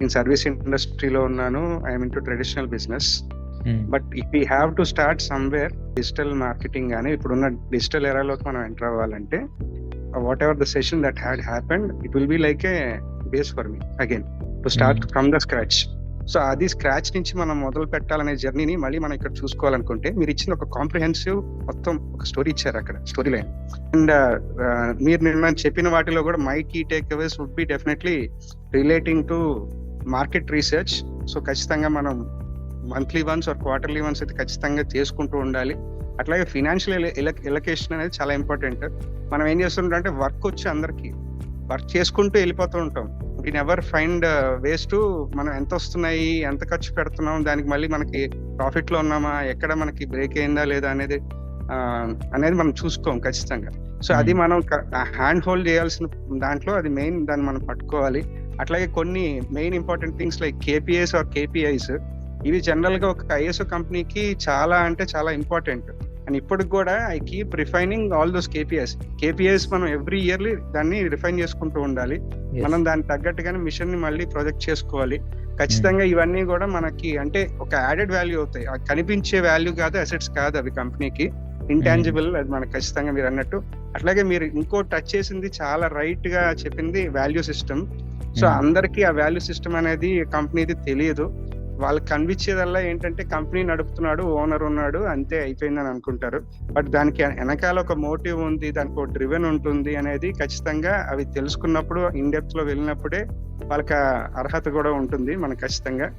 నేను సర్వీస్ ఇండస్ట్రీలో ఉన్నాను. I'm into traditional business. But if we have to start somewhere digital marketing కానీ ఇప్పుడున్న డిజిటల్ ఎరాలోకి మనం ఎంటర్ అవ్వాలంటే what ever the session that had happened it will be like A base for me again to start from the scratch. So అది scratch నుంచి మనం మొదలు పెట్టాలనే జర్నీని మళ్ళీ మనం ఇక్కడ చూసుకోవాలనుకుంటే మీరు ఇచ్చిన ఒక కాంప్రిహెన్సివ్ మొత్తం ఒక స్టోరీ ఇచ్చారు అక్కడ, స్టోరీ లైన్. అండ్ మీరు నిన్న చెప్పిన వాటిలో కూడా my key takeaways would be definitely relating to market research. So ఖచ్చితంగా మనం monthly once or quarterly once అయితే ఖచ్చితంగా చేసుకుంటూ ఉండాలి. అట్లాగే ఫినాన్షియల్ ఎలకేషన్ అనేది చాలా ఇంపార్టెంట్. మనం ఏం చేస్తుంటాం అంటే వర్క్ వచ్చి అందరికి వర్క్ చేసుకుంటూ వెళ్ళిపోతూ ఉంటాం. We never find ways to మనం ఎంత వస్తున్నాయి, ఎంత ఖర్చు పెడుతున్నాం, దానికి మళ్ళీ మనకి ప్రాఫిట్ లో ఉన్నామా, ఎక్కడ మనకి బ్రేక్ అయిందా లేదా అనేది మనం చూసుకోం ఖచ్చితంగా. సో అది మనం హ్యాండ్ హోల్డ్ చేయాల్సిన దాంట్లో అది మెయిన్, దాన్ని మనం పట్టుకోవాలి. అట్లాగే కొన్ని main important things like KPIs or KPIs, ఇవి జనరల్ గా ఒక ఐఎస్ఓ కంపెనీకి చాలా అంటే చాలా ఇంపార్టెంట్. అండ్ ఇప్పటికి కూడా I keep refining all those KPIs మనం ఎవ్రీ ఇయర్లీ దాన్ని రిఫైన్ చేసుకుంటూ ఉండాలి. మనం దానికి తగ్గట్టుగానే మిషన్ ని మళ్ళీ ప్రొజెక్ట్ చేసుకోవాలి. ఖచ్చితంగా ఇవన్నీ కూడా మనకి అంటే ఒక యాడెడ్ వాల్యూ అవుతాయి. కనిపించే వాల్యూ కాదు, అసెట్స్ కాదు అవి కంపెనీకి, ఇంటాంజిబుల్. అది మనకు ఖచ్చితంగా మీరు అన్నట్టు. అట్లాగే మీరు ఇంకో టచ్ చేసింది చాలా రైట్ గా చెప్పింది, వాల్యూ సిస్టమ్. సో అందరికీ ఆ వాల్యూ సిస్టమ్ అనేది కంపెనీది తెలియదు. వాళ్ళకి కనిపించేదల్లా ఏంటంటే కంపెనీ నడుపుతున్నాడు, ఓనర్ ఉన్నాడు, అంతే అయిపోయిందని అనుకుంటారు. బట్ దానికి వెనకాల ఒక మోటివ్ ఉంది, దానికి ఒక డ్రివెన్ ఉంటుంది అనేది ఖచ్చితంగా అవి తెలుసుకున్నప్పుడు, ఇన్ డెప్త్ లో వెళ్ళినప్పుడే వాళ్ళకి అర్హత కూడా ఉంటుంది మనకు ఖచ్చితంగా.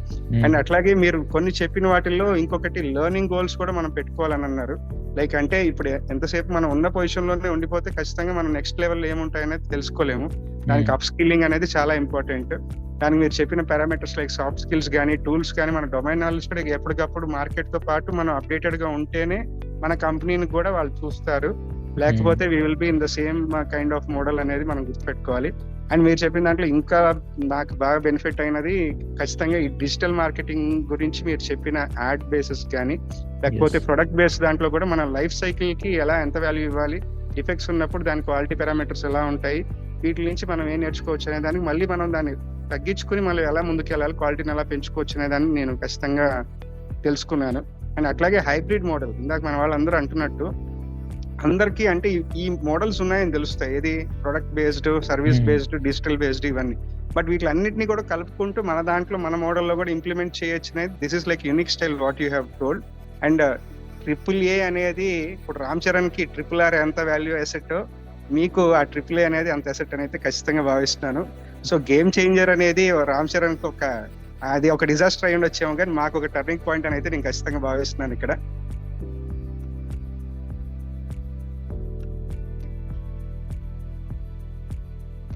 అండ్ అట్లాగే మీరు కొన్ని చెప్పిన వాటిల్లో ఇంకొకటి లెర్నింగ్ గోల్స్ కూడా మనం పెట్టుకోవాలని అన్నారు. లైక్ అంటే ఇప్పుడు ఎంతసేపు మనం ఉన్న పొజిషన్ లోనే ఉండిపోతే ఖచ్చితంగా మనం నెక్స్ట్ లెవెల్ ఏముంటాయనేది తెలుసుకోలేము. దానికి అప్ స్కిల్లింగ్ అనేది చాలా ఇంపార్టెంట్. దానికి మీరు చెప్పిన పారామీటర్స్ లైక్ సాఫ్ట్ స్కిల్స్ కానీ, టూల్స్ కానీ, మన డొమైన్ నాలెడ్జ్ కూడా ఎప్పటికప్పుడు మార్కెట్ తో పాటు మనం అప్డేటెడ్ గా ఉంటేనే మన కంపెనీని కూడా వాళ్ళు చూస్తారు. లేకపోతే we will be in the same kind of model అనేది మనం గుర్తుపెట్టుకోవాలి. అండ్ మీరు చెప్పిన దాంట్లో ఇంకా నాకు బాగా బెనిఫిట్ అయినది ఖచ్చితంగా ఈ డిజిటల్ మార్కెటింగ్ గురించి మీరు చెప్పిన యాడ్ బేసెస్ కానీ, లేకపోతే ప్రొడక్ట్ బేస్ దాంట్లో కూడా మన లైఫ్ సైకిల్ కి ఎలా ఎంత వాల్యూ ఇవ్వాలి, డిఫెక్ట్స్ ఉన్నప్పుడు దాని క్వాలిటీ పారామీటర్స్ ఎలా ఉంటాయి, వీటి నుంచి మనం ఏం నేర్చుకోవచ్చు అనే దానికి మళ్ళీ మనం దాన్ని తగ్గించుకుని మళ్ళీ ఎలా ముందుకు వెళ్ళాలి, క్వాలిటీని ఎలా పెంచుకోవచ్చు అనే దాన్ని నేను ఖచ్చితంగా తెలుసుకున్నాను. అండ్ అట్లాగే హైబ్రిడ్ మోడల్, ఇందాక మన వాళ్ళందరూ అంటున్నట్టు అందరికీ అంటే ఈ మోడల్స్ ఉన్నాయని తెలుస్తాయి, ఏది product based, service based, digital based ఇవన్నీ. బట్ వీటిలన్నింటినీ కూడా కలుపుకుంటూ మన దాంట్లో మన మోడల్లో కూడా ఇంప్లిమెంట్ చేయొచ్చు అనేది this is like unique style what you have told. And AAA అనేది ఇప్పుడు రామ్ చరణ్ కి RRR ఎంత వాల్యూ అసెట్, మీకు ఆ AAA అనేది అంత అసెట్ అనేది ఖచ్చితంగా భావిస్తున్నాను. సో గేమ్ చేంజర్ అనేది రామ్ చరణ్ కి అది ఒక డిజాస్టర్ అయ్యి ఉండొచ్చేమో, కానీ మాకు ఒక టర్నింగ్ పాయింట్ అనేది నేను ఖచ్చితంగా భావిస్తున్నాను ఇక్కడ.